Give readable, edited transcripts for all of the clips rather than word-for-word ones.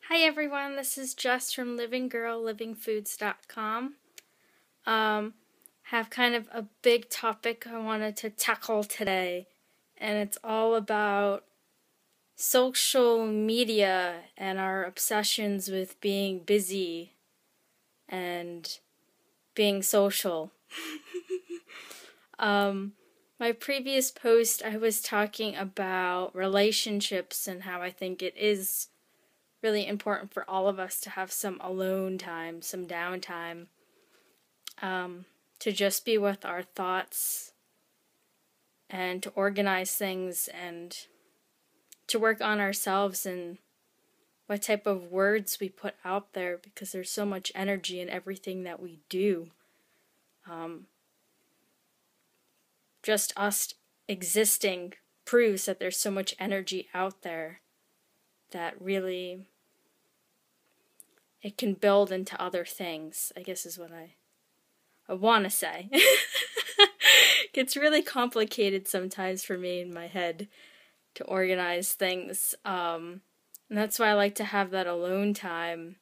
Hi everyone, this is Jess from LivingGirlLivingFoods.com. Have kind of a big topic I wanted to tackle today, and it's all about social media and our obsessions with being busy and being social. My previous post, I was talking about relationships and how I think it is really important for all of us to have some alone time, some downtime, to just be with our thoughts and to organize things and to work on ourselves and what type of words we put out there, because there's so much energy in everything that we do. Just us existing proves that there's so much energy out there that really it can build into other things, I guess is what I want to say. It gets really complicated sometimes for me in my head to organize things. And that's why I like to have that alone time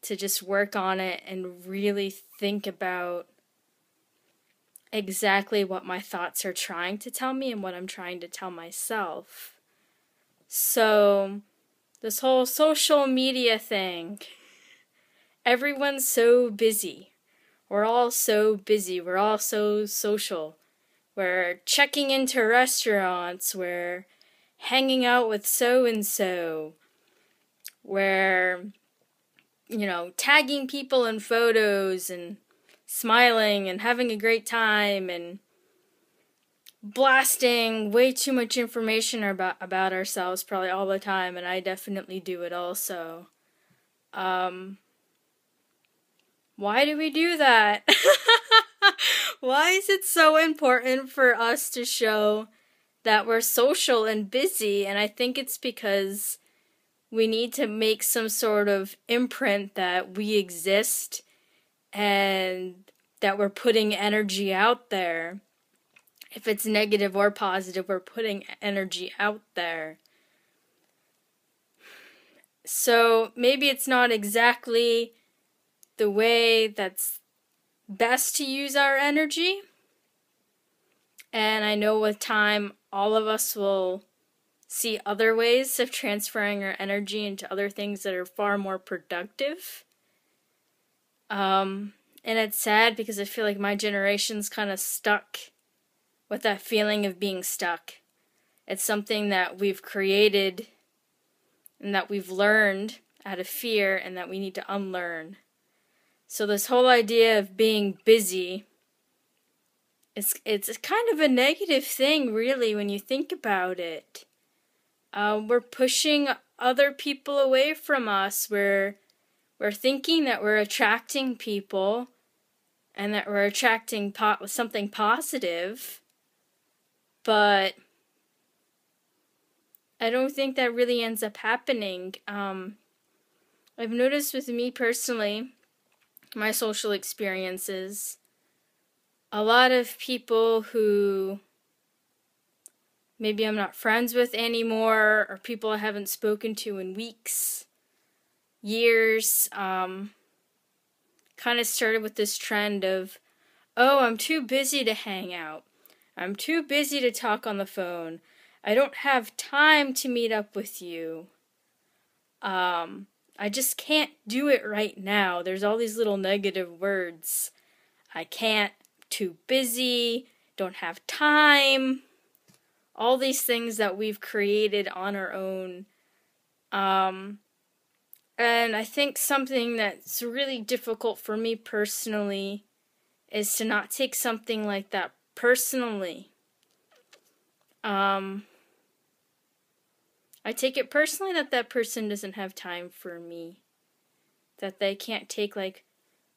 to just work on it and really think about exactly what my thoughts are trying to tell me and what I'm trying to tell myself. So, this whole social media thing, everyone's so busy. We're all so busy. We're all so social. We're checking into restaurants. We're hanging out with so-and-so. We're, tagging people in photos and smiling and having a great time and blasting way too much information about ourselves probably all the time, and I definitely do it also. Why do we do that? Why is it so important for us to show that we're social and busy? And I think it's because we need to make some sort of imprint that we exist and that we're putting energy out there. If it's negative or positive, we're putting energy out there. So maybe it's not exactly the way that's best to use our energy. And I know with time, all of us will see other ways of transferring our energy into other things that are far more productive. And it's sad because I feel like my generation's kind of stuck with that feeling of being stuck. It's something that we've created and that we've learned out of fear and that we need to unlearn. So this whole idea of being busy, it's kind of a negative thing, really, when you think about it. We're pushing other people away from us. We're thinking that we're attracting people and that we're attracting something positive, but I don't think that really ends up happening. I've noticed with me personally, my social experiences, a lot of people who maybe I'm not friends with anymore, or people I haven't spoken to in weeks, years, kind of started with this trend of, oh, I'm too busy to hang out. I'm too busy to talk on the phone. I don't have time to meet up with you. I just can't do it right now. There's all these little negative words. I can't, too busy, don't have time. All these things that we've created on our own. And I think something that's really difficult for me personally is to not take something like that personally. I take it personally that person doesn't have time for me. That they can't take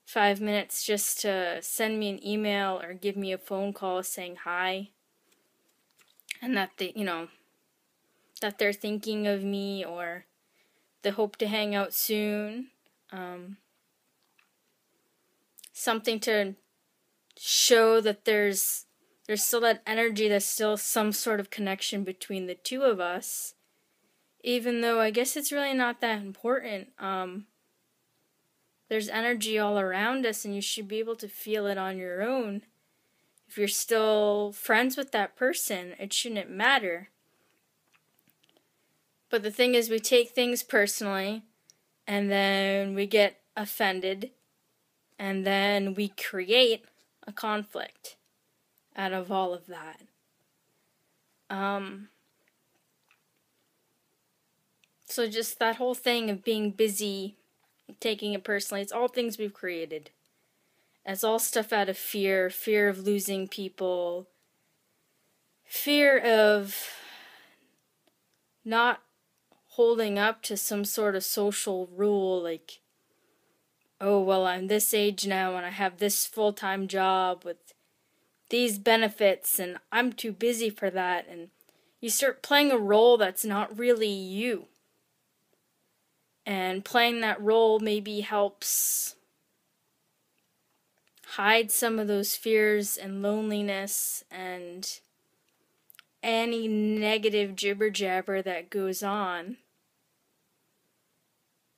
5 minutes just to send me an email or give me a phone call saying hi. And that that they're thinking of me or they hope to hang out soon. Something to show that there's still that energy, there's still some sort of connection between the two of us, even though I guess it's really not that important. There's energy all around us, and you should be able to feel it on your own. If you're still friends with that person, it shouldn't matter. But the thing is, we take things personally, and then we get offended, and then we create a conflict out of all of that. So just that whole thing of being busy, taking it personally, it's all things we've created. It's all stuff out of fear of losing people, fear of not holding up to some sort of social rule, like, oh, well, I'm this age now and I have this full-time job with these benefits and I'm too busy for that, and you start playing a role that's not really you. And playing that role maybe helps hide some of those fears and loneliness and any negative jibber-jabber that goes on.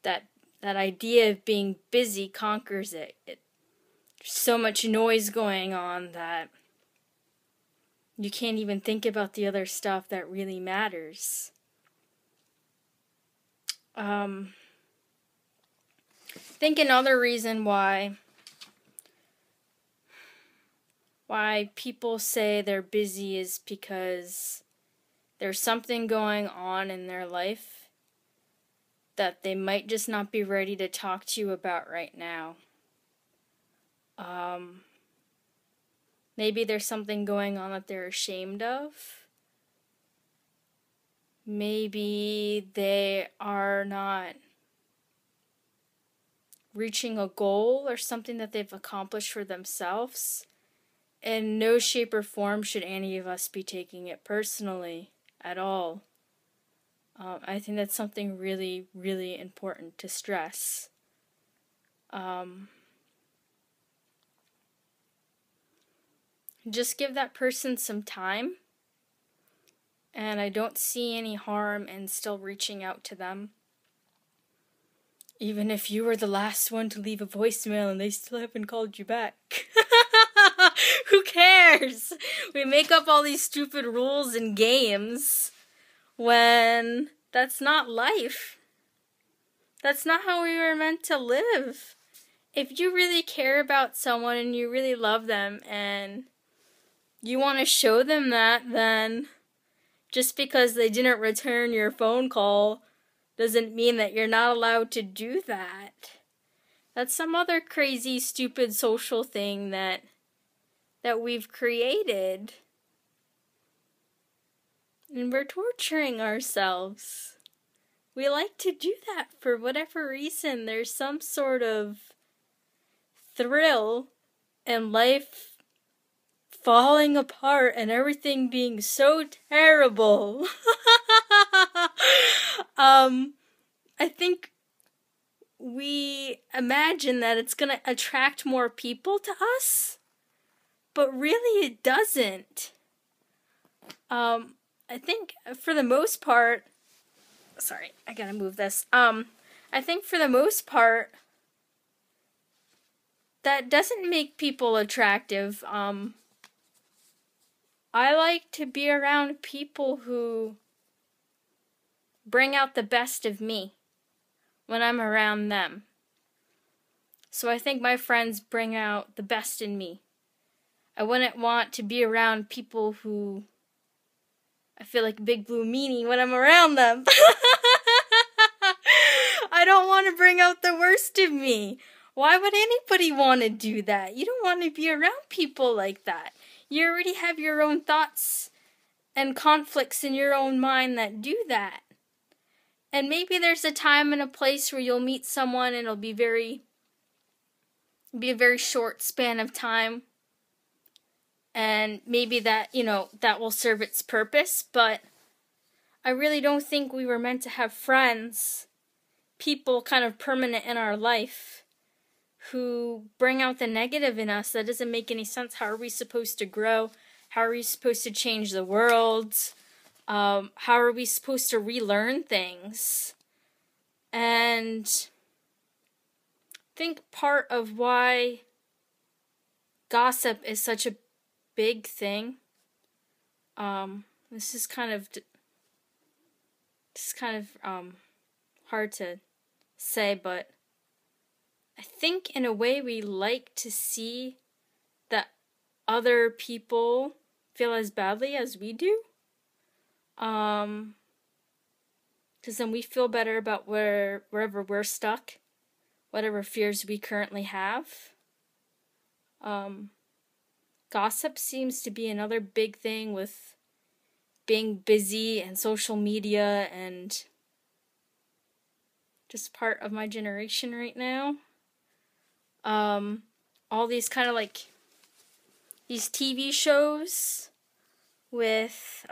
That idea of being busy conquers it. There's so much noise going on that you can't even think about the other stuff that really matters. I think another reason why people say they're busy is because there's something going on in their life that they might just not be ready to talk to you about right now. Maybe there's something going on that they're ashamed of. Maybe they are not reaching a goal or something that they've accomplished for themselves. In no shape or form should any of us be taking it personally at all. I think that's something really, really important to stress. Just give that person some time. And I don't see any harm in still reaching out to them. Even if you were the last one to leave a voicemail and they still haven't called you back. Who cares? We make up all these stupid rules and games when that's not life. That's not how we were meant to live. If you really care about someone and you really love them and you want to show them that, then just because they didn't return your phone call doesn't mean that you're not allowed to do that. That's some other crazy, stupid social thing that we've created. And we're torturing ourselves. We like to do that for whatever reason. There's some sort of thrill in life falling apart and everything being so terrible. I think we imagine that it's going to attract more people to us, but really it doesn't. I think for the most part, sorry, I gotta move this. I think for the most part, that doesn't make people attractive. I like to be around people who bring out the best of me when I'm around them. So I think my friends bring out the best in me. I wouldn't want to be around people who I feel like Big Blue Meanie when I'm around them. I don't want to bring out the worst of me. Why would anybody want to do that? You don't want to be around people like that. You already have your own thoughts and conflicts in your own mind that do that. And maybe there's a time and a place where you'll meet someone and it'll be a very short span of time. And maybe that, that will serve its purpose. But I really don't think we were meant to have friends, people kind of permanent in our life, who bring out the negative in us. That doesn't make any sense. How are we supposed to grow? How are we supposed to change the world? How are we supposed to relearn things? And I think part of why gossip is such a big thing, this is kind of hard to say, but I think in a way we like to see that other people feel as badly as we do. Because then we feel better about wherever we're stuck, whatever fears we currently have. Gossip seems to be another big thing with being busy and social media and just part of my generation right now. All these kind of like these TV shows with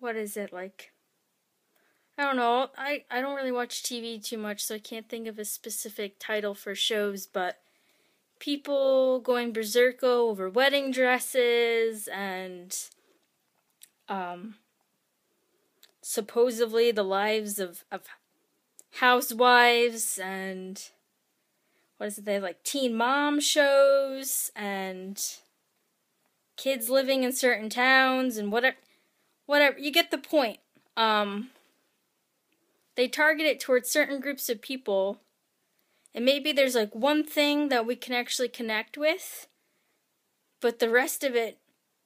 what is it like? I don't know. I don't really watch TV too much, so I can't think of a specific title for shows, but people going berserk over wedding dresses and supposedly the lives of housewives and what is it, they have like teen mom shows and kids living in certain towns and whatever, you get the point. They target it towards certain groups of people, and maybe there's like one thing that we can actually connect with, but the rest of it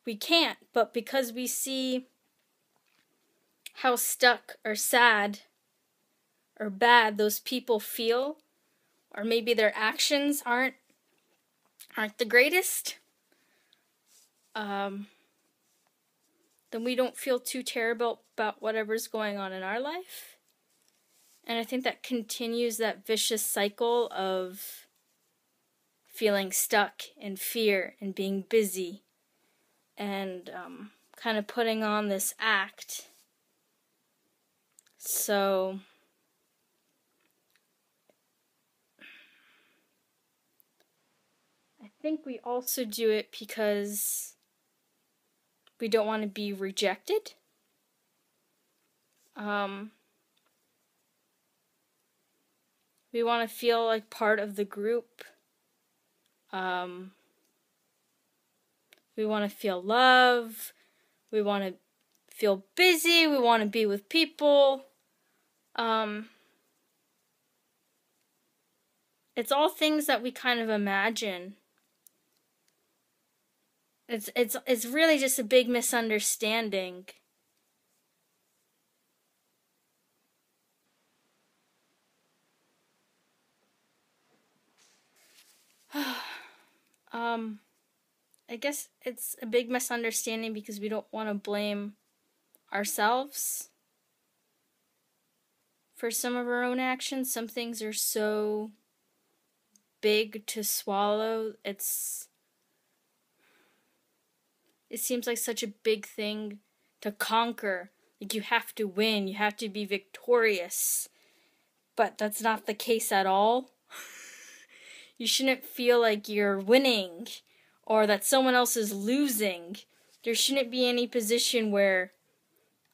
we can't. But because we see how stuck or sad or bad those people feel, or maybe their actions aren't the greatest, then we don't feel too terrible about whatever's going on in our life. And I think that continues that vicious cycle of feeling stuck in fear and being busy and kind of putting on this act. So I think we also do it because we don't want to be rejected. We want to feel like part of the group. We want to feel love. We want to feel busy. We want to be with people. It's all things that we kind of imagine. It's really just a big misunderstanding. I guess it's a big misunderstanding because we don't want to blame ourselves for some of our own actions. Some things are so big to swallow. It seems like such a big thing to conquer. Like you have to win, you have to be victorious. But that's not the case at all. You shouldn't feel like you're winning or that someone else is losing. There shouldn't be any position where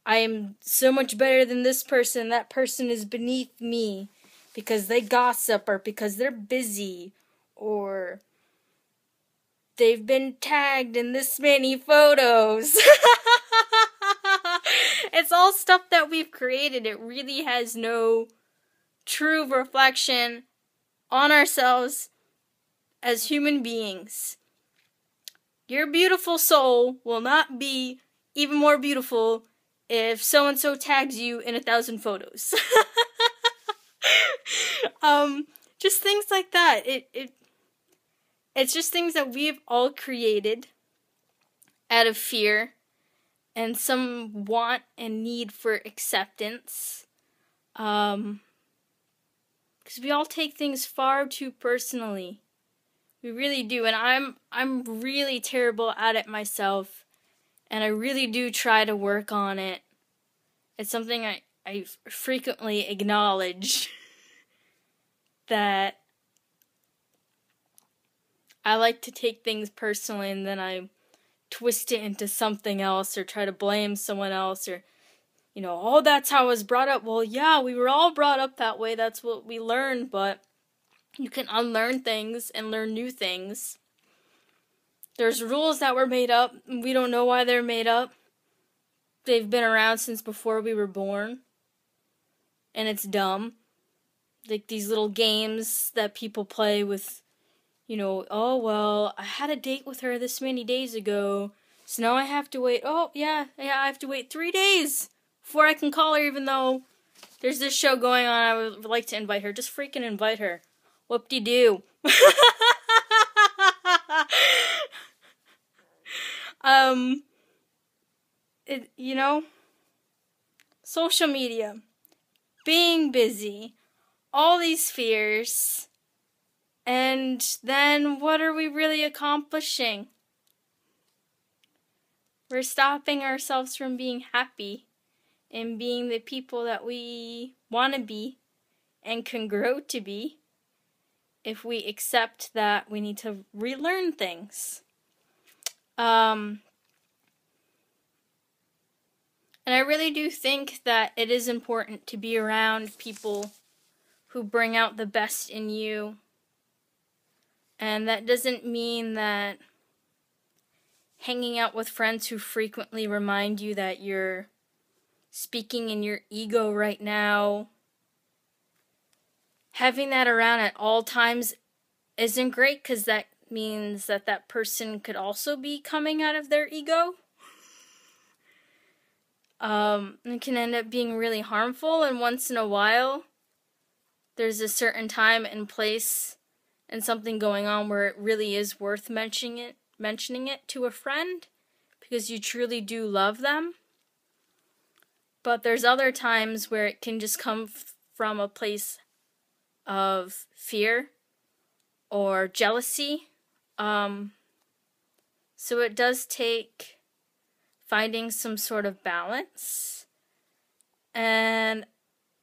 I am so much better than this person, that person is beneath me because they gossip or because they're busy or they've been tagged in this many photos. It's all stuff that we've created. It really has no true reflection on ourselves as human beings. Your beautiful soul will not be even more beautiful if so-and-so tags you in 1,000 photos. Just things like that. It's just things that we've all created out of fear and some want and need for acceptance. Because we all take things far too personally. We really do, and I'm really terrible at it myself, and I really do try to work on it. It's something I frequently acknowledge that I like to take things personally, and then I twist it into something else or try to blame someone else or, oh, that's how I was brought up. Well, yeah, we were all brought up that way. That's what we learned, but you can unlearn things and learn new things. There's rules that were made up. We don't know why they're made up. They've been around since before we were born. And it's dumb. Like these little games that people play with, oh, well, I had a date with her this many days ago, so now I have to wait. Oh, yeah, I have to wait 3 days before I can call her, even though there's this show going on. I would like to invite her. Just freaking invite her. Whoop-de-doo. Social media, being busy, all these fears, and then what are we really accomplishing? We're stopping ourselves from being happy and being the people that we want to be and can grow to be if we accept that we need to relearn things. And I really do think that it is important to be around people who bring out the best in you. And that doesn't mean that hanging out with friends who frequently remind you that you're speaking in your ego right now. Having that around at all times isn't great, because that means that that person could also be coming out of their ego. It can end up being really harmful, and once in a while, there's a certain time and place and something going on where it really is worth mentioning it to a friend, because you truly do love them. But there's other times where it can just come from a place of fear or jealousy. So it does take finding some sort of balance. And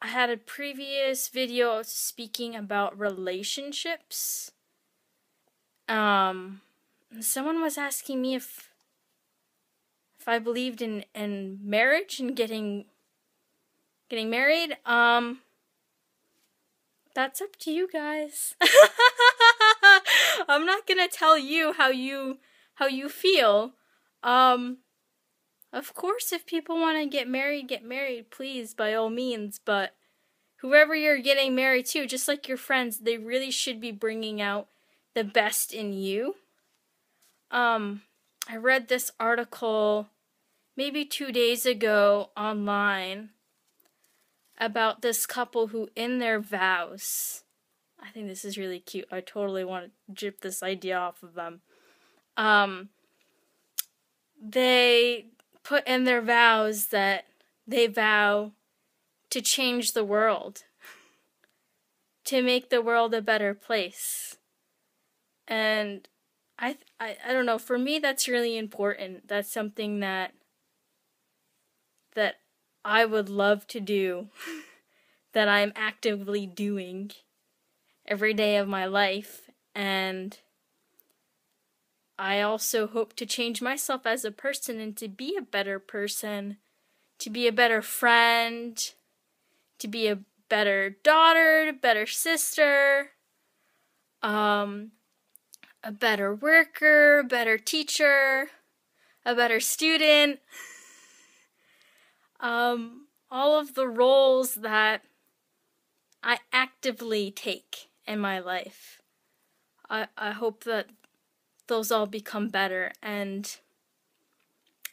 I had a previous video speaking about relationships. Someone was asking me if I believed in marriage and getting married. That's up to you guys. I'm not gonna tell you how you feel. Of course, if people want to get married, please, by all means. But whoever you're getting married to, just like your friends, they really should be bringing out the best in you. I read this article maybe 2 days ago online about this couple who, in their vows, I think this is really cute. I totally want to drip this idea off of them. They put in their vows that they vow to change the world, to make the world a better place. And I don't know, for me that's really important. That's something that I would love to do, that I'm actively doing every day of my life. And I also hope to change myself as a person and to be a better person, to be a better friend, to be a better daughter, a better sister, a better worker, a better teacher, a better student. All of the roles that I actively take in my life. I hope that those all become better, and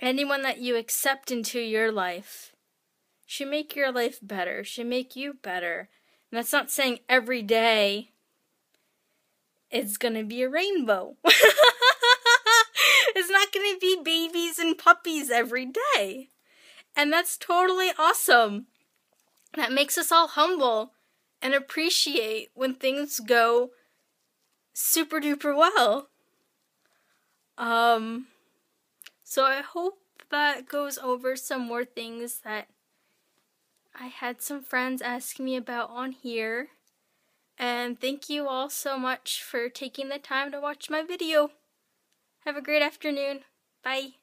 anyone that you accept into your life should make your life better, should make you better. And that's not saying every day it's gonna be a rainbow. It's not gonna be babies and puppies every day. And that's totally awesome. That makes us all humble and appreciate when things go super duper well. So I hope that goes over some more things that I had some friends ask me about on here. And thank you all so much for taking the time to watch my video. Have a great afternoon. Bye.